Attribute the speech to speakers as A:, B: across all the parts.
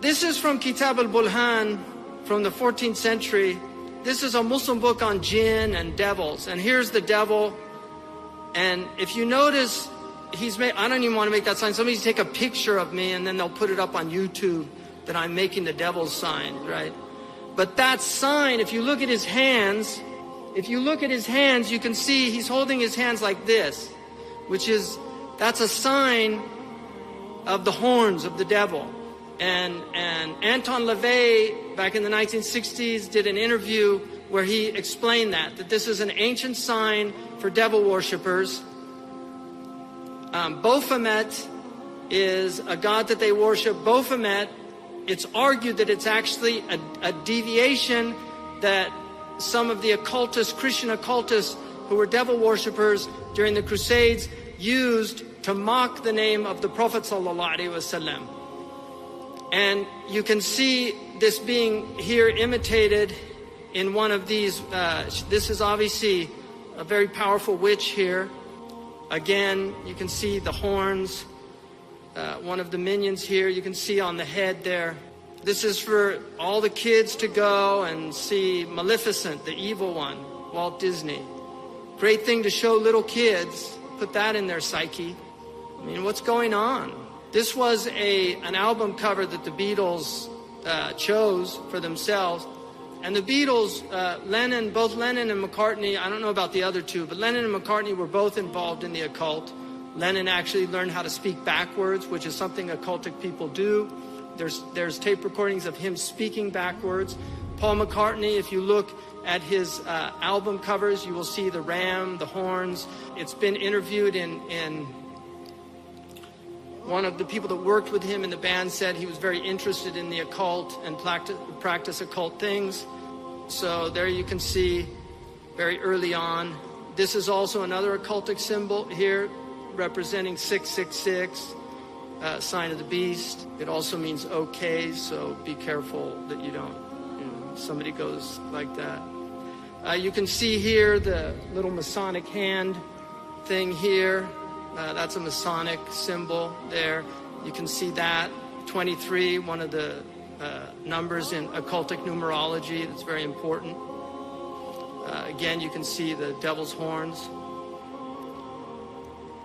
A: This is from Kitab al-Bulhan from the 14th century. This is a Muslim book on jinn and devils. And here's the devil. And if you notice, I don't even want to make that sign. Somebody take a picture of me and then they'll put it up on YouTube that I'm making the devil's sign, right? But that sign, if you look at his hands, you can see he's holding his hands like this, that's a sign of the horns of the devil. And Anton LaVey, back in the 1960s, did an interview where he explained that this is an ancient sign for devil worshippers. Baphomet is a god that they worship. Baphomet, it's argued that it's actually a deviation that some of the occultists, Christian occultists, who were devil worshippers during the Crusades, used to mock the name of the Prophet ﷺ. And you can see this being here imitated in one of these. This is obviously a very powerful witch here. Again, you can see the horns. One of the minions here, you can see on the head there. This is for all the kids to go and see Maleficent, the evil one, Walt Disney. Great thing to show little kids, put that in their psyche. I mean, what's going on? This was an album cover that the Beatles chose for themselves. And the Beatles, both Lennon and McCartney, I don't know about the other two, but Lennon and McCartney were both involved in the occult. Lennon actually learned how to speak backwards, which is something occultic people do. There's tape recordings of him speaking backwards. Paul McCartney, if you look at his album covers, you will see the ram, the horns. It's been interviewed in one of the people that worked with him in the band said he was very interested in the occult and practice occult things. So there you can see very early on. This is also another occultic symbol here representing 666. Sign of the beast. It also means okay, so be careful that you don't, somebody goes like that. You can see here the little Masonic hand thing here. That's a Masonic symbol there. You can see that. 23, one of the numbers in occultic numerology that's very important. Again, you can see the devil's horns.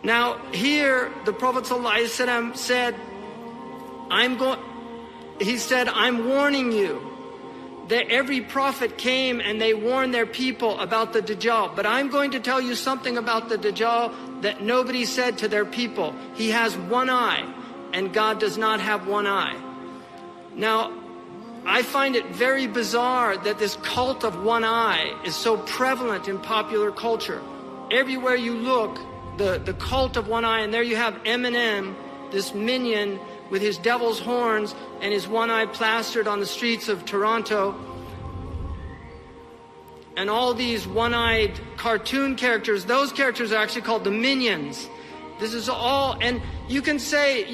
A: Now here, the Prophet ﷺ said, I'm warning you that every prophet came and they warned their people about the Dajjal. But I'm going to tell you something about the Dajjal that nobody said to their people. He has one eye, and God does not have one eye. Now, I find it very bizarre that this cult of one eye is so prevalent in popular culture. Everywhere you look, the cult of one eye, and there you have Eminem, this minion with his devil's horns and his one eye plastered on the streets of Toronto. And all these one-eyed cartoon characters, those characters are actually called the minions. This is all, and you can say,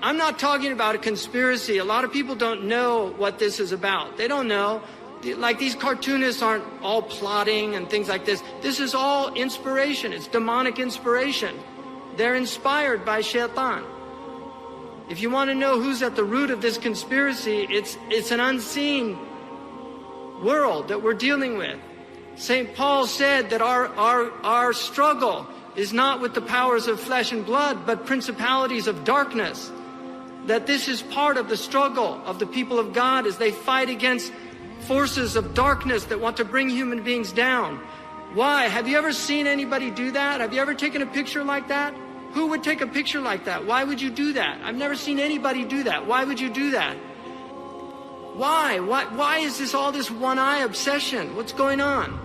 A: I'm not talking about a conspiracy. A lot of people don't know what this is about. They don't know. Like, these cartoonists aren't all plotting and things like this. This is all inspiration. It's demonic inspiration. They're inspired by Shaitan. If you want to know who's at the root of this conspiracy, it's an unseen world that we're dealing with. St. Paul said that our struggle is not with the powers of flesh and blood, but principalities of darkness. That this is part of the struggle of the people of God as they fight against forces of darkness that want to bring human beings down. Why? Have you ever seen anybody do that? Have you ever taken a picture like that? Who would take a picture like that? Why would you do that? I've never seen anybody do that. Why would you do that? Why? Why is this all this one eye obsession? What's going on?